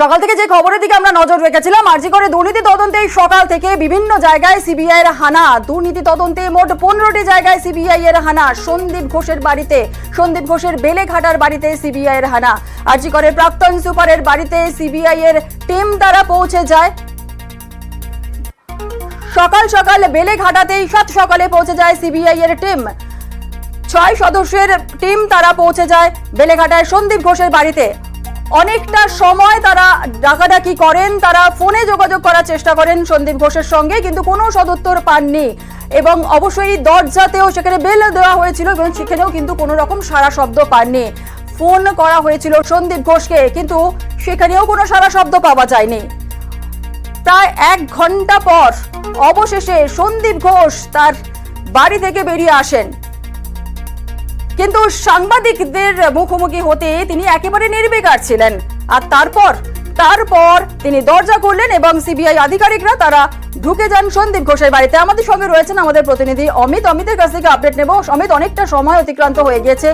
সকাল থেকে যে খবরের দিকে আমরা নজর রেখেছিলাম, আরজি করে দুর্নীতি তদন্তে সকাল থেকে বিভিন্ন জায়গায় সিবিআই এর হানা। দুর্নীতি তদন্তে মোট 15টি জায়গায় সিবিআই এর হানা। সন্দীপ ঘোষের বাড়িতে, সন্দীপ ঘোষের বেলেঘাটার বাড়িতে সিবিআই এর হানা। আরজি করে প্রাক্তন সুপারের বাড়িতে সিবিআই এর টিম দ্বারা পৌঁছে যায়। সকাল সকাল বেলেঘাটাতেই সাত সকালে পৌঁছে যায় সিবিআই এর টিম। 6 সদস্যের টিম তারা পৌঁছে যায় বেলেঘাটায় সন্দীপ ঘোষের বাড়িতে। অনেকটা সময় তারা ডাকাডাকি করেন, তারা ফোনে যোগাযোগ করার চেষ্টা করেন সন্দীপ ঘোষের সঙ্গে, কিন্তু কোনো সদুত্তর পাননি। এবং অবশ্যই দরজাতেও সেখানে বেল দেওয়া হয়েছিল এবং সেখানেও কিন্তু কোনো রকম সাড়া শব্দ পাননি। ফোন করা হয়েছিল সন্দীপ ঘোষকে, কিন্তু সেখানেও কোনো সাড়া শব্দ পাওয়া যায়নি। প্রায় 1 ঘন্টা পর অবশেষে সন্দীপ ঘোষ তার বাড়ি থেকে বেরিয়ে আসেন, কিন্তু সাংবাদিকদের মুখোমুখি হতে তিনি একেবারে নির্বিকার ছিলেন। আর তারপর তিনি দরজা খুললেন এবং সিবিআই আধিকারিকরা তারা ঢুকে যান সন্দীপ ঘোষের বাড়িতে। আমাদের সঙ্গে রয়েছেন আমাদের প্রতিনিধি অমিতের কাছ থেকে আপডেট নেব। অমিত, অনেকটা সময় অতিক্রান্ত হয়ে গিয়েছে।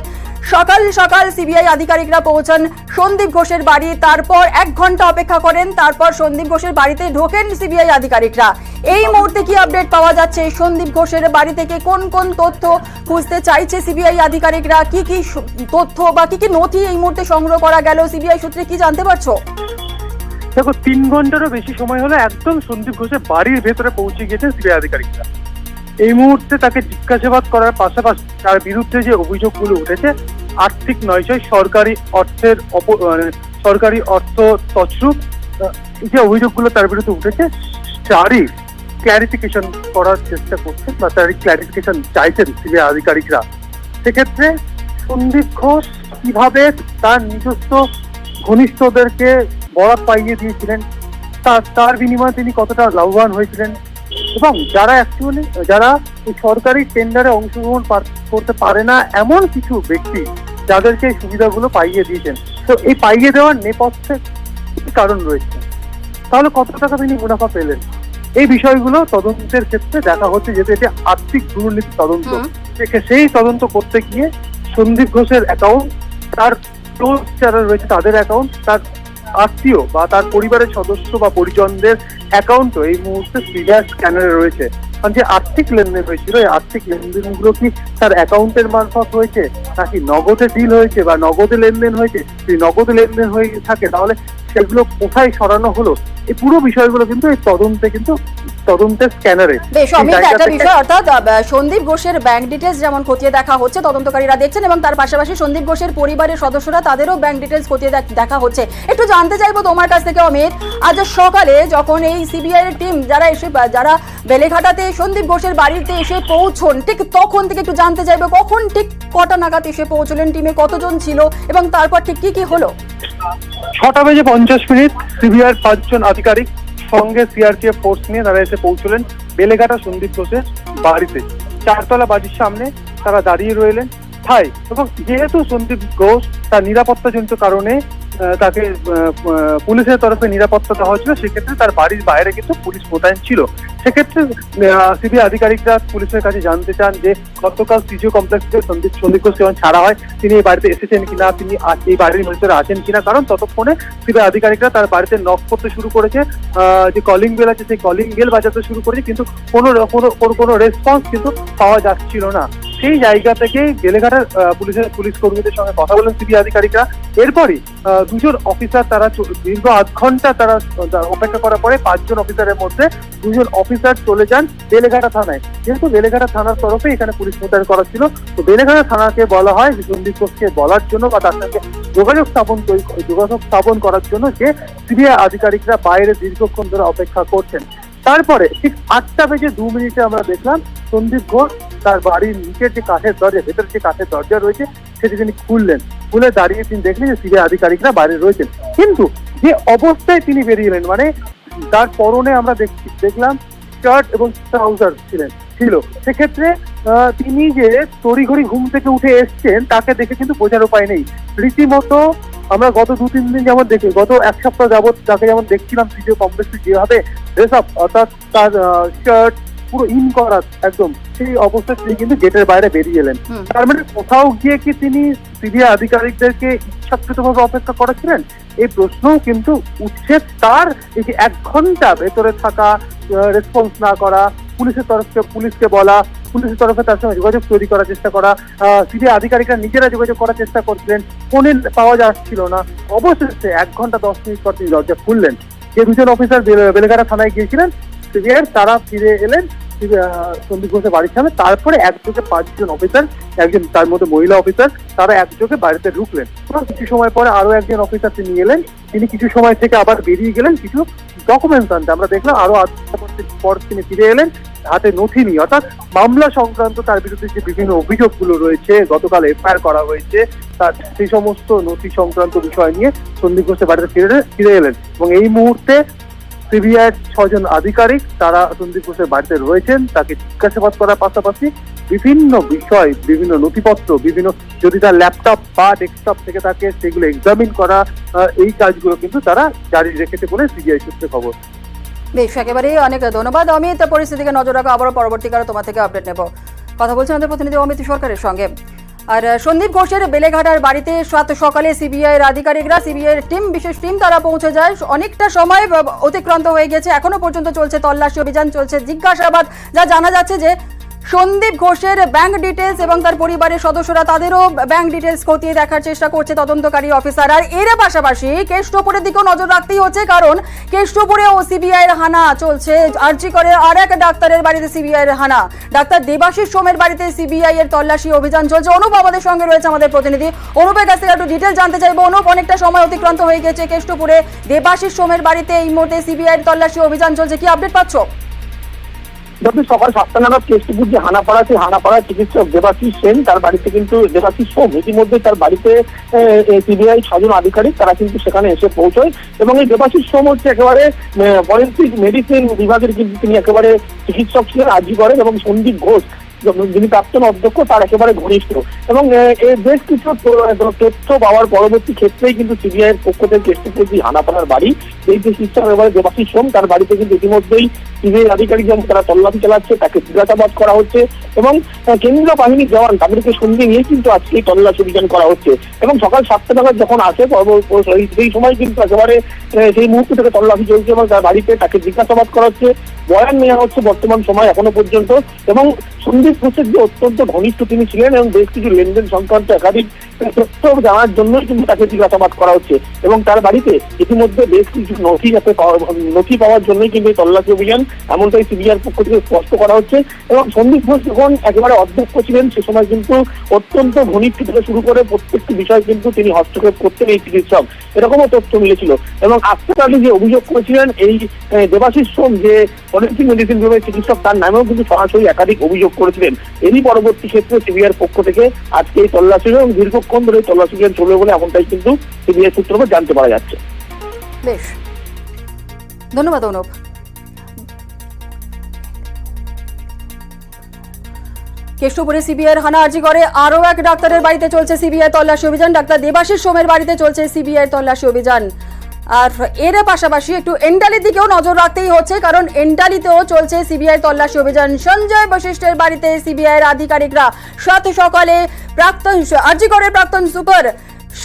সকাল সকাল সিবিআই আধিকারিকরা পৌঁছান সন্দীপ ঘোষের বাড়ি, তারপর 1 ঘন্টা অপেক্ষা করেন, তারপর সন্দীপ ঘোষের বাড়িতে ঢোকেন সিবিআই আধিকারিকরা। এই মুহূর্তে কি আপডেট পাওয়া যাচ্ছে? সন্দীপ ঘোষের বাড়ি থেকে কোন কোন তথ্য খুঁজতে চাইছে সিবিআই আধিকারিকরা? কি কি তথ্য বা কি কি নথি এই মুহূর্তে সংগ্রহ করা গেল? সিবিআই সূত্রে কি জানতে পারছো? দেখো, 3 ঘন্টারও বেশি সময় হলো একদম সন্দীপ ঘোষের বাড়ির ভেতরে পৌঁছে গিয়েছেন সিবিআই আধিকারিকরা। এই মুহূর্তে তাকে জিজ্ঞাসাবাদ করার পাশাপাশি তার বিরুদ্ধে যে অভিযোগগুলো উঠেছে, আর্থিক নয়ছয়, সরকারি অর্থ তছরূপ, যে অভিযোগগুলো তার বিরুদ্ধে উঠেছে, তারই ক্ল্যারিফিকেশন করার চেষ্টা করছেন বা তারই ক্ল্যারিফিকেশন চাইছেন সিবিআই আধিকারিকরা। সেক্ষেত্রে সন্দীপ ঘোষ কিভাবে তার নিজস্ব ঘনিষ্ঠদেরকে বরাত পাইয়ে দিয়েছিলেন, তার বিনিময়ে তিনি কতটা লাভবান হয়েছিলেন, এবং যারা এই সরকারি টেন্ডারে অংশগ্রহণ করতে পারে না এমন কিছু ব্যক্তি যাদেরকে এই সুবিধাগুলো পাইয়ে দিয়েছেন, তো এই পাইয়ে দেওয়ার নেপথ্যে কি কারণ রয়েছে, তাহলে কত টাকা তিনি মুনাফা পেলেন, এই বিষয়গুলো তদন্তের ক্ষেত্রে দেখা হচ্ছে। যেহেতু এটি আর্থিক দুর্নীতি তদন্ত, সেই তদন্ত করতে গিয়ে সন্দীপ ঘোষের অ্যাকাউন্ট, তার ক্লোজ যারা রয়েছে তাদের অ্যাকাউন্ট, তার আত্মীয় বা তার পরিবারের সদস্য বা পরিজনদের অ্যাকাউন্টও এই মুহূর্তে সিবিআই স্ক্যানারে রয়েছে। কারণ যে আর্থিক লেনদেন হয়েছিল, এই আর্থিক লেনদেনগুলো কি তার অ্যাকাউন্টের মারফত হয়েছে, নাকি নগদে ডিল হয়েছে বা নগদে লেনদেন হয়েছে? যদি নগদে লেনদেন হয়ে থাকে তাহলে সেগুলো কোথায় সরানো হলো, এই পুরো বিষয়গুলো কিন্তু এই তদন্তের স্ক্যানারে। বেশ অমিত, একটা বিষয়, অর্থাৎ সন্দীপ ঘোষের ব্যাংক ডিটেলস যেমন খতিয়ে দেখা হচ্ছে, তদন্তকারীরা দেখছেন, এবং তার পাশাপাশি সন্দীপ ঘোষের পরিবারের সদস্যরা তাদেরও ব্যাংক ডিটেলস খতিয়ে দেখা হচ্ছে। একটু জানতে চাইবো তোমার কাছ থেকে অমিত, আজ সকালে যখন এই সিবিআই এর টিম যারা বেলেঘাটাতে সন্দীপ ঘোষের বাড়িতে এসে পৌঁছন, ঠিক তখন থেকে একটু জানতে চাইবো কখন ঠিক কটা নাগাদ এসে পৌঁছলেন, টিমে কতজন ছিল এবং তারপর ঠিক কি কি হলো? 6:50 সিবিআই 5 জন আধিকারিক সঙ্গে সিআরপিএফ ফোর্স নিয়ে তারা এসে পৌঁছলেন বেলেঘাটা সন্দীপ ঘোষের বাড়িতে। 4তলা বাড়ির সামনে তারা দাঁড়িয়ে রইলেন ঠাই, এবং যেহেতু সন্দীপ ঘোষ তার নিরাপত্তাজনিত কারণে তাকে পুলিশের তরফে নিরাপত্তা দেওয়া হয়েছিল, সেক্ষেত্রে তার বাড়ির বাইরে কিন্তু পুলিশ মোতায়েন ছিল। সেক্ষেত্রে সিবিআই আধিকারিকরা পুলিশের কাছে জানতে চান যে গতকাল সিজিও কমপ্লেক্স থেকে সন্দীপ ঘোষ যখন ছাড়া হয় তিনি এই বাড়িতে এসেছেন কিনা, তিনি এই বাড়ির ভিতরে আছেন কিনা। কারণ ততক্ষণে সিবিআই আধিকারিকরা তার বাড়িতে নক করতে শুরু করেছে, যে কলিং বেল আছে সেই কলিং বেল বাজাতে শুরু করেছে, কিন্তু কোনো রেসপন্স কিন্তু পাওয়া যাচ্ছিল না। সেই জায়গা থেকে বেলেঘাটার পুলিশ কর্মীদের সঙ্গে কথা বলেন সিবিআই আধিকারিকরা। এরপরই 2 জন অফিসার, তারা দীর্ঘ 8 ঘন্টা তারা অপেক্ষা করার পরে 5 জন অফিসারের মধ্যে 2 জন অফিসার চলে যান বেলেঘাটা থানায়। যেহেতু বেলেঘাটা থানার তরফে এখানে পুলিশ মোতায়েন করা ছিল, তো বেলেঘাটা থানাকে বলা হয় সন্দীপ ঘোষকে বলার জন্য বা তার সঙ্গে যোগাযোগ স্থাপন করার জন্য যে সিবিআই আধিকারিকরা বাইরে দীর্ঘক্ষণ ধরে অপেক্ষা করছেন। তারপরে ঠিক 8:02 আমরা দেখলাম সন্দীপ ঘোষ তার বাড়ির নিচের যে কাঠের দরজা, ভেতরে যে কাঠের দরজা রয়েছে সেটি তিনি খুলে দাঁড়িয়ে তিনি দেখলেন যে সিবিআই আধিকারিকরা বাইরে রয়েছেন। কিন্তু যে অবস্থায় তিনি বেরিয়ে এলেন, মানে তার পরনে আমরা দেখলাম শার্ট এবং ট্রাউজার ছিল, সেক্ষেত্রে তিনি যে তড়িঘড়ি ঘুম থেকে উঠে এসছেন তাকে দেখে কিন্তু বোঝার উপায় নেই। রীতিমতো আমরা গত 2-3 দিন যেমন দেখি, গত 1 সপ্তাহ যাবৎ তাকে যেমন দেখছিলাম সিজিও কমপ্লেক্সে যেভাবে ড্রেস আপ, অর্থাৎ তার শার্ট পুরো ইন করা একদম, সেই অবস্থায় তিনি কিন্তু গেটের বাইরে বেরিয়ে এলেন। তার মানে কোথাও গিয়ে কি তিনি সিবিআই আধিকারিকদেরকে ইচ্ছাকৃতভাবে অপেক্ষা করেছিলেন, এই প্রশ্নও কিন্তু উঠছে। তার এই যে 1 ঘন্টা ভেতরে থাকা, রেসপন্স না করা, পুলিশকে বলা, পুলিশের তরফে তার সঙ্গে যোগাযোগ তৈরি করার চেষ্টা করা, সিবিআই আধিকারিকরা নিজেরা যোগাযোগ করার চেষ্টা করছিলেন, ফোনে পাওয়া যাচ্ছিল না। অবশেষে 1 ঘন্টা 10 মিনিট পর তিনি দরজা খুললেন। যে 2জন অফিসার বেলেঘাটা থানায় গিয়েছিলেন সিবিআই, তারা ফিরে এলেন সন্দীপ ঘোষের বাড়ির সামনে। তারপরে একযোগে 5 জন অফিসার, একজন তার মধ্যে মহিলা অফিসার, তারা একযোগে বাড়িতে ঢুকলেন। কিছু সময় পরে আরো একজন অফিসার তিনি এলেন। তিনি কিছু সময় থেকে আবার বেরিয়ে গেলেন কিছু ডকুমেন্টস আনতে। আমরা দেখলাম আরো পর তিনি ফিরে এলেন হাতে নথি নিয়ে, অর্থাৎ মামলা সংক্রান্ত তার বিরুদ্ধে যে বিভিন্ন অভিযোগগুলো রয়েছে, গতকাল এফআইআর করা হয়েছে, তার সেই সমস্ত নথি সংক্রান্ত বিষয় নিয়ে সন্দীপ ঘোষের বাড়িতে ফিরে এলেন। এবং এই মুহূর্তে সিবিআই 6 জন আধিকারিক তারা সন্দীপ ঘোষের বাড়িতে রয়েছেন। তাকে জিজ্ঞাসাবাদ করার পাশাপাশি বিভিন্ন বিষয়, বিভিন্ন নথিপত্র, বিভিন্ন যদি তার ল্যাপটপ বা ডেস্কটপ থেকে থাকে সেগুলো এক্সামিন করা, এই কাজগুলো কিন্তু তারা জারি রেখেছে বলে সিবিআই সূত্রে খবর। বেশ, একেবারেই অনেক ধন্যবাদ অমিত। পরিস্থিতিকে নজর রাখো, আবারও পরবর্তীকালে তোমার থেকে আপডেট নেব। কথা বলছি আমাদের প্রতিনিধি অমিত সরকারের সঙ্গে। আর সন্দীপ ঘোষের বেলেঘাটার বাড়িতে সকালে সিবিআইয়ের আধিকারিকরা, সিবিআইয়ের বিশেষ টিম তারা পৌঁছে যায়। অনেকটা সময় অতিক্রান্ত হয়ে গেছে, এখনো পর্যন্ত চলছে তল্লাশি অভিযান, চলছে জিজ্ঞাসাবাদ। যা জানা যাচ্ছে যে সন্দীপ ঘোষের ব্যাংক ডিটেলস এবং তার পরিবারের সদস্যরা তাদেরও ব্যাংক ডিটেলস খতিয়ে দেখার চেষ্টা করছে তদন্তকারী অফিসার। আর এর পাশাপাশি কেষ্টপুরের দিকেও নজর রাখতেই হচ্ছে, কারণ কেষ্টপুরেও সিবিআইয়ের হানা চলছে। আরজি করে আর এক ডাক্তারের বাড়িতে সিবিআইয়ের হানা, ডাক্তার দেবাশিস সোমের বাড়িতে সিবিআই এর তল্লাশি অভিযান চলছে। অনুপ আমাদের সঙ্গে রয়েছে, আমাদের প্রতিনিধি। অনুপের কাছ থেকে একটু ডিটেল জানতে চাইবো। অনুপ, অনেকটা সময় অতিক্রান্ত হয়ে গেছে, কেষ্টপুরে দেবাশিস সোমের বাড়িতে এই মুহূর্তে সিবিআই এর তল্লাশি অভিযান চলছে, কি আপডেট পাচ্ছ? যখন সকাল 7টা নাগাদ কেষ্টপুর যে হানাপাড়া, সেই হানাপাড়ার চিকিৎসক দেবাশিস সেন তার বাড়িতে কিন্তু দেবাশিস সোম ইতিমধ্যে তার বাড়িতে সিবিআই 6 জন আধিকারিক তারা কিন্তু সেখানে এসে পৌঁছয়। এবং এই দেবাশিস সোম হচ্ছে একেবারে ফরেন্সিক মেডিসিন বিভাগের কিন্তু তিনি একেবারে চিকিৎসক ছিলেন আরজি করেন, এবং সন্দীপ ঘোষ যিনি প্রাক্তন অধ্যক্ষ তার একেবারে ঘনিষ্ঠ। এবং বেশ কিছু তথ্য পাওয়ার পরবর্তী ক্ষেত্রেই কিন্তু সিবিআই এর পক্ষ থেকে কেষ্টপুর যে হানাপাড়ার বাড়ি, এই যে চিকিৎসক একেবারে দেবাশিস সোম তার বাড়িতে কিন্তু ইতিমধ্যেই সিবিআই আধিকারিক যেমন তারা তল্লাশি চালাচ্ছে, তাকে জিজ্ঞাসাবাদ করা হচ্ছে। এবং কেন্দ্রীয় বাহিনীর জওয়ান তাদেরকে সঙ্গে নিয়ে কিন্তু আজকে এই তল্লাশি অভিযান করা হচ্ছে। এবং সকাল 7টা নাগাদ যখন আসে সেই সময় কিন্তু একেবারে সেই মুহূর্ত থেকে তল্লাশি চলছে এবং তার বাড়িতে তাকে জিজ্ঞাসাবাদ করা হচ্ছে, বয়ান নেওয়া হচ্ছে বর্তমান সময় এখনো পর্যন্ত। এবং সন্দীপ ঘোষের যে অত্যন্ত ঘনিষ্ঠ তিনি ছিলেন এবং বেশ কিছু লেনদেন সংক্রান্ত একাধিক তথ্য জানার জন্যই কিন্তু তাকে জিজ্ঞাসাবাদ করা হচ্ছে। এবং তার বাড়িতে ইতিমধ্যে বেশ কিছু নথি পাওয়ার জন্যই কিন্তু এই তল্লাশি অভিযান, এমনটাই সিবিআইয়ের পক্ষ থেকে স্পষ্ট করা হচ্ছে। এবং সন্দীপ ঘোষ যখন একেবারে অধ্যক্ষ ছিলেন সে সময় কিন্তু অত্যন্ত ঘনিষ্ঠ থেকে শুরু করে প্রত্যেকটি বিষয় কিন্তু তিনি হস্তক্ষেপ করতেন এই চিকিৎসক, এরকমও তথ্য মিলেছিল। এবং আজকে যে অভিযোগ করেছিলেন এই দেবাশিস সোম যে ফরেন্সিক মেডিসিন বিভাগের চিকিৎসক, তার নামেও কিন্তু সরাসরি একাধিক অভিযোগ করেছিলেন। এরই পরবর্তী ক্ষেত্রে সিবিআইয়ের পক্ষ থেকে আজকে এই তল্লাশি এবং দীর্ঘক্ষণ ধরে এই তল্লাশি অভিযান চলবে বলে এমনটাই কিন্তু সিবিআই সূত্র জানতে পারা যাচ্ছে। বেশ, ধন্যবাদ অনুপ। কেষ্টপুরে সিবিআইয়ের হানা, আরজি করে আরও এক ডাক্তারের বাড়িতে চলছে সিবিআই তল্লাশি অভিযান, ডাক্তার দেবাশিস সোমের বাড়িতে চলছে সিবিআই তল্লাশি অভিযান। আর এর পাশাপাশি একটু এন্টালির দিকেও নজর রাখতেই হচ্ছে, কারণ এন্টালিতেও চলছে সিবিআই তল্লাশি অভিযান। সঞ্জয় বশিষ্ঠের বাড়িতে সিবিআইয়ের আধিকারিকরা সকালে আরজি করে প্রাক্তন সুপার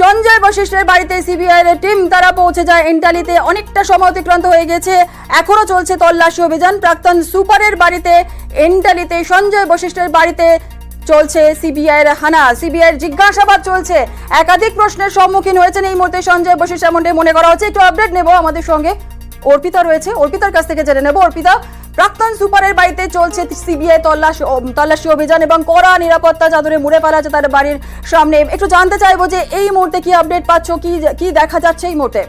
সঞ্জয় বশিষ্ঠের বাড়িতে সিবিআই এর টিম তারা পৌঁছে যায় এন্টালিতে। অনেকটা সময় অতিক্রান্ত হয়ে গেছে, এখনো চলছে তল্লাশি অভিযান। প্রাক্তন সুপারের বাড়িতে এন্টালিতে সঞ্জয় বশিষ্ঠের বাড়িতে চলছে সিবিআই এর হানা, সিবিআই এর জিজ্ঞাসাবাদ চলছে। একাধিক প্রশ্নের সম্মুখীন হয়েছেন এই মুহূর্তে সঞ্জয় বশিষ্ঠ, এমনটাই মনে করা হচ্ছে। একটু আপডেট নেব, আমাদের সঙ্গে অর্পিতা রয়েছে, অর্পিতার কাছ থেকে জেনে নেব। অর্পিতা, প্রাক্তন সুপারের বাড়িতে চলছে সিবিআই তল্লাশি অভিযান এবং কড়া নিরাপত্তা চাদরে মুড়ে ফেলা আছে তার বাড়ির সামনে। একটু জানতে চাইবো যে এই মুহূর্তে কি আপডেট পাচ্ছ, কি দেখা যাচ্ছে এই মুহূর্তে?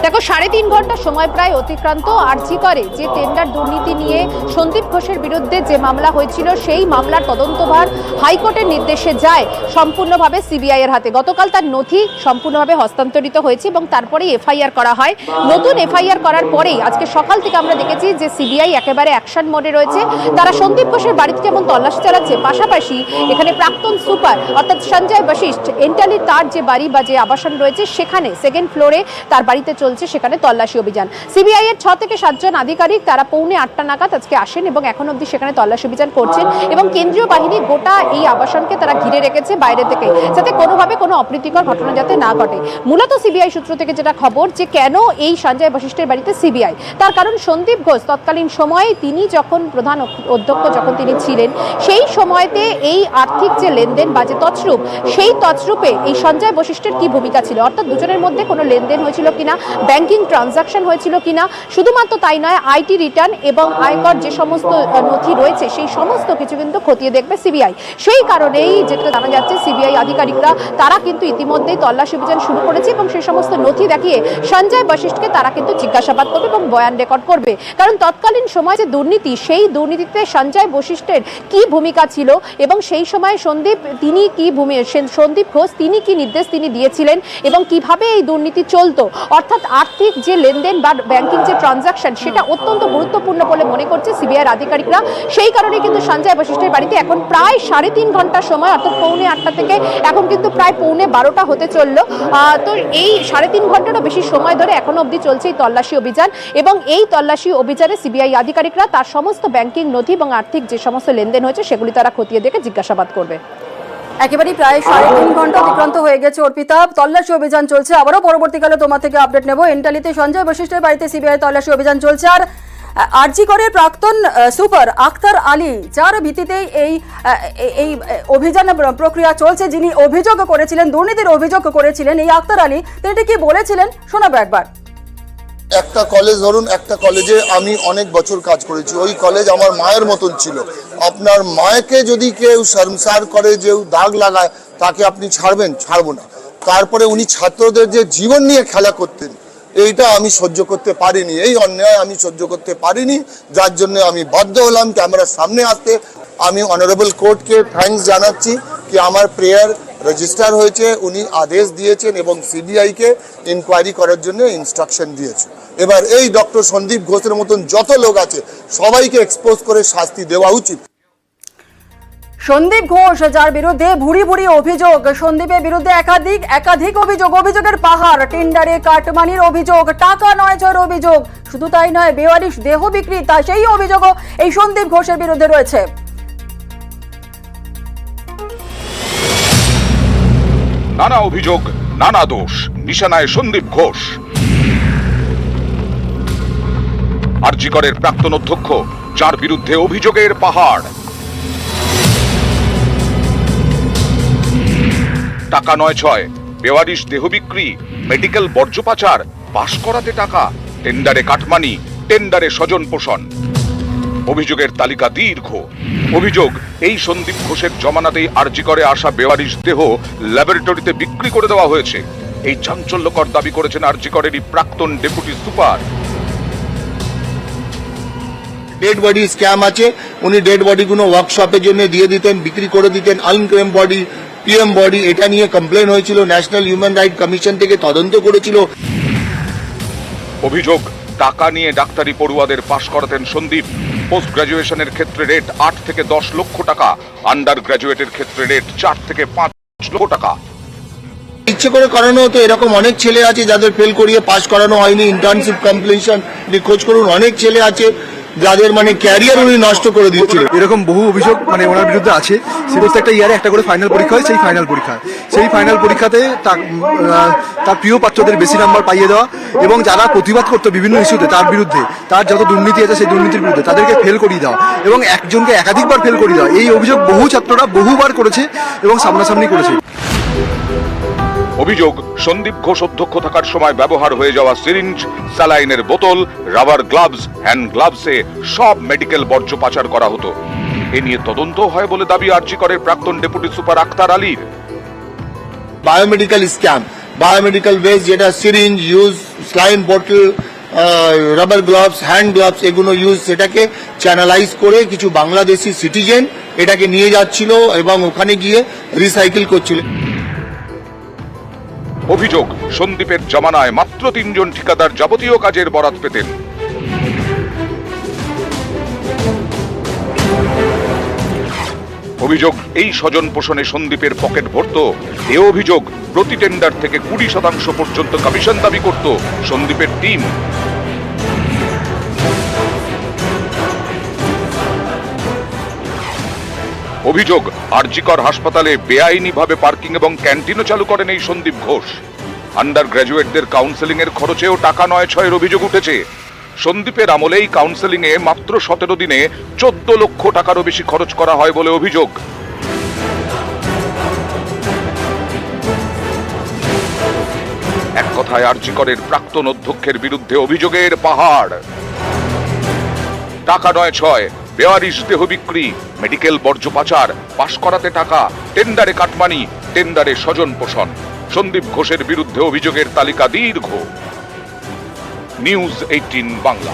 দেখো, 3.5 ঘন্টা সময় প্রায় অতিক্রান্ত। আরজি করে যে টেন্ডার দুর্নীতি নিয়ে সন্দীপ ঘোষের বিরুদ্ধে যে মামলা হয়েছিল, সেই মামলার তদন্তভার হাইকোর্টের নির্দেশে যায় সম্পূর্ণভাবে সিবিআই এর হাতে। গতকাল তার নথি সম্পূর্ণভাবে হস্তান্তরিত হয়েছে এবং তারপরেই এফআইআর করা হয়। নতুন এফআইআর করার পরেই আজকে সকাল থেকে আমরা দেখেছি যে সিবিআই একেবারে অ্যাকশন মোডে রয়েছে। তারা সন্দীপ ঘোষের বাড়িতে যেমন তল্লাশি চালাচ্ছে, পাশাপাশি এখানে প্রাক্তন সুপার অর্থাৎ সঞ্জয় বশিষ্ঠ এন্টালি তার যে বাড়ি বা যে আবাসন রয়েছে সেখানে 2nd ফ্লোরে তার বাড়িতে চলছে সেখানে তল্লাশি অভিযান। সিবিআই এর 6 থেকে 7 জন আধিকারিক তারা পৌনে 8টা নাগাদ আজকে আসেন এবং এখন অবধি সেখানে তল্লাশি অভিযান করছেন এবং কেন্দ্রীয় বাহিনী গোটা এই আবাসনকে তারা ঘিরে রেখেছে বাইরে থেকে, যাতে কোনোভাবে কোনো অপ্রীতিকর ঘটনা যাতে না ঘটে। মূলত সিবিআই সূত্র থেকে যেটা খবর যে কেন এই সঞ্জয় বশিষ্ঠের বাড়িতে সিবিআই, তার কারণ সন্দীপ ঘোষ তৎকালীন সময়ে তিনি যখন প্রধান অধ্যক্ষ যখন তিনি ছিলেন সেই সময়তে এই আর্থিক যে লেনদেন বা যে তছরূপ, সেই তছরূপে এই সঞ্জয় বশিষ্ঠের কি ভূমিকা ছিল, অর্থাৎ দুজনের মধ্যে কোনো লেনদেন হয়েছিল কিনা, ব্যাংকিং ট্রানজাকশন হয়েছিল কিনা, শুধুমাত্র তাই নয় আইটি রিটার্ন এবং আয়কর যে সমস্ত নথি রয়েছে সেই সমস্ত কিছু কিন্তু খতিয়ে দেখবে সিবিআই। সেই কারণেই যেটা জানা যাচ্ছে সিবিআই আধিকারিকরা তারা কিন্তু ইতিমধ্যেই তল্লাশি অভিযান শুরু করেছে এবং সেই সমস্ত নথি দেখিয়ে সঞ্জয় বশিষ্ঠকে তারা কিন্তু জিজ্ঞাসাবাদ করবে এবং বয়ান রেকর্ড করবে। কারণ তৎকালীন সময় যে দুর্নীতি, সেই দুর্নীতিতে সঞ্জয় বশিষ্ঠের কি ভূমিকা ছিল এবং সেই সময় সন্দীপ ঘোষ তিনি কি নির্দেশ তিনি দিয়েছিলেন এবং কিভাবে এই দুর্নীতি চলতো, অর্থাৎ আর্থিক যে লেনদেন বা ব্যাংকিং যে ট্রানজাকশন সেটা অত্যন্ত গুরুত্বপূর্ণ বলে মনে করছে সিবিআই আধিকারিকরা। সেই কারণে কিন্তু সঞ্জয় বশিষ্ঠের বাড়িতে এখন প্রায় 3.5 ঘন্টা সময়, অর্থাৎ পৌনে 8টা থেকে এখন কিন্তু প্রায় পৌনে 12টা হতে চললো। তো এই 3.5 ঘন্টারও বেশি সময় ধরে এখনো অবধি চলছে এই তল্লাশি অভিযান এবং এই তল্লাশি অভিযানে সিবিআই আধিকারিকরা তার সমস্ত ব্যাংকিং নথি এবং আর্থিক যে সমস্ত লেনদেন হয়েছে সেগুলি তারা খতিয়ে দেখে জিজ্ঞাসাবাদ করবে। একেবারেই প্রায় 3.5 ঘন্টা অতিক্রান্ত হয়ে গেছে অর্পিতা, তল্লাশি অভিযান চলছে। আবারও পরবর্তীকালে তোমার থেকে আপডেট নেব। এন্টালিতে সঞ্জয় বশিষ্ঠের বাড়িতে সিবিআই তল্লাশি অভিযান চলছে। আর আরজি করের প্রাক্তন সুপার আখতার আলী, যার ভিত্তিতেই এই অভিযান প্রক্রিয়া চলছে, যিনি অভিযোগ করেছিলেন, দুর্নীতির অভিযোগ করেছিলেন, এই আখতার আলী তিনি কি বলেছিলেন শোনাবো একবার। একটা কলেজ ধরুন, একটা কলেজে আমি অনেক বছর কাজ করেছি, ওই কলেজ আমার মায়ের মতন ছিল। আপনার মাকে যদি কেউ শর্মসার করে, যে দাগ লাগায়, তাকে আপনি ছাড়বেন? ছাড়বো না। তারপরে উনি ছাত্রদের যে জীবন নিয়ে খেলা করতেন, এইটা আমি সহ্য করতে পারিনি, এই অন্যায় আমি সহ্য করতে পারিনি, যার জন্য আমি বাধ্য হলাম ক্যামেরার সামনে আসতে। আমি অনারেবল কোর্টকে থ্যাঙ্কস জানাচ্ছি কি আমার প্রেয়ার রেজিস্টার হয়েছে, উনি আদেশ দিয়েছেন এবং সিবিআইকে ইনকোয়ারি করার জন্য ইনস্ট্রাকশন দিয়েছে। এবার এই ডক্টর সন্দীপ ঘোষের মতন যত লোক আছে সবাইকে এক্সপোজ করে শাস্তি দেওয়া উচিত। সন্দীপ ঘোষ, যার বিরুদ্ধে ভুরি ভুরি অভিযোগ, সন্দীপের বিরুদ্ধে একাধিক অভিযোগের পাহাড়, টেন্ডারে কাটমানির অভিযোগ, টাকা নয় ছয়ের অভিযোগ, শুধু তাই নয় বেওয়ারিশ দেহ বিক্রি, তা সেই অভিযোগও এই সন্দীপ ঘোষের বিরুদ্ধে রয়েছে। নানা অভিযোগ, নানা দোষ, নিশানায় সন্দীপ ঘোষ। আরজি করের প্রাক্তন অধ্যক্ষ, যার বিরুদ্ধে অভিযোগের পাহাড়। টাকা নয় ছয়, বেওয়ারিশ দেহ বিক্রি, মেডিকেল বর্জ্য পাচার, পাশ করাতে টাকা, টেন্ডারে কাটমানি, টেন্ডারে স্বজন পোষণ। অভিযোগের তালিকা দীর্ঘ। অভিযোগ, এই সন্দীপ ঘোষের জমানাতেই আরজি করে আসা বেওয়ারিশ দেহ ল্যাবরেটরিতে বিক্রি করে দেওয়া হয়েছে। এই চাঞ্চল্যকর দাবি করেছেন আরজি করেরই প্রাক্তন deputy super. Dead body scam আছে, উনি ডেড বডিগুলো ওয়ার্কশপের জন্য দিয়ে দিতেন, বিক্রি করে দিতেন। আনক্লেম বডি, পিএম বডি, এটা নিয়ে কমপ্লেন হয়েছিল, ন্যাশনাল হিউম্যান রাইট কমিশন থেকে তদন্ত করেছিল। অভিযোগ, টাকা নিয়ে ডাক্তারি পড়ুয়াদের পাশ করাতেন সন্দীপ। পোস্ট গ্রাজুয়েশনের ক্ষেত্রে রেট 8 থেকে 10 লক্ষ টাকা, আন্ডার গ্রাজুয়েটের ক্ষেত্রে রেট 4 থেকে 5 লক্ষ টাকা। ইচ্ছে করে করানো হতো, এরকম অনেক ছেলে আছে যাদের ফেল করিয়ে পাস করানো হয়নি। ইন্টার্নশিপ কমপ্লিশন খোঁজ করুন, অনেক ছেলে আছে যাদের ক্যারিয়ার উনি নষ্ট করে দিচ্ছিলেন। এরকম বহু অভিযোগ ওনার বিরুদ্ধে আছে। প্রত্যেকটা ইয়ারে একটা করে ফাইনাল পরীক্ষা হয়, সেই ফাইনাল পরীক্ষাতে তার প্রিয় পাত্রদের বেশি নাম্বার পাইয়ে দেওয়া এবং যারা প্রতিবাদ করতো বিভিন্ন ইস্যুতে তার বিরুদ্ধে, তার যত দুর্নীতি আছে সেই দুর্নীতির বিরুদ্ধে তাদেরকে ফেল করিয়ে দেওয়া এবং একজনকে একাধিকবার ফেল করিয়ে দেওয়া, এই অভিযোগ বহু ছাত্ররা বহুবার করেছে এবং সামনাসামনি করেছে। অভিযোগ, সন্দীপ ঘোষ অধ্যক্ষ থাকার সময় ব্যবহার হয়ে যাওয়া সিরিঞ্জ, স্যালাইনের বোতল, রাবার গ্লাভস, হ্যান্ড গ্লাভসে সব মেডিকেল বর্জ্য পাচার করা হতো। এ নিয়ে তদন্ত হয় বলে দাবি আরজি করের প্রাক্তন ডেপুটি সুপার আখতার আলীর। বায়োমেডিক্যাল স্ক্যাম, বায়োমেডিক্যাল ওয়েস্ট, যেটা সিরিঞ্জ ইউজ, স্লাইন বোতল, রাবার গ্লাভস, হ্যান্ড গ্লাভস, এগুলো ইউজ, সেটাকে চ্যানেলাইজ করে কিছু বাংলাদেশি সিটিজেন এটাকে নিয়ে যাচ্ছিল এবং ওখানে গিয়ে রিসাইকেল করছিল। অভিযোগ, সন্দীপের জমানায় মাত্র 3 জন ঠিকাদার যাবতীয় কাজের বরাত পেতেন। অভিযোগ এই স্বজন পোষণে সন্দীপের পকেট ভরত। এ অভিযোগ প্রতি টেন্ডার থেকে 20% পর্যন্ত কমিশন দাবি করত সন্দীপের টিম। অভিযোগ আরজিকর হাসপাতালে বেআইনিভাবে পার্কিং এবং ক্যান্টিনও চালু করেন এই সন্দীপ ঘোষ। আন্ডার গ্র্যাজুয়েটদের কাউন্সেলিং এর খরচেও টাকা 9-6 অভিযোগ উঠেছে। সন্দীপের আমলেই কাউন্সেলিং এ মাত্র 17 দিনে 14 লক্ষ টাকারও বেশি খরচ করা হয় বলে অভিযোগ। এক কথায় আরজিকরের প্রাক্তন অধ্যক্ষের বিরুদ্ধে অভিযোগের পাহাড়। টাকা 9-6, বেওয়ারিশ দেহ বিক্রি, মেডিকেল বর্জ্য পাচার, পাশ করাতে টাকা, টেন্ডারে কাটমানি, টেন্ডারে স্বজন পোষণ। সন্দীপ ঘোষের বিরুদ্ধে অভিযোগের তালিকা দীর্ঘ। নিউজ 18 বাংলা।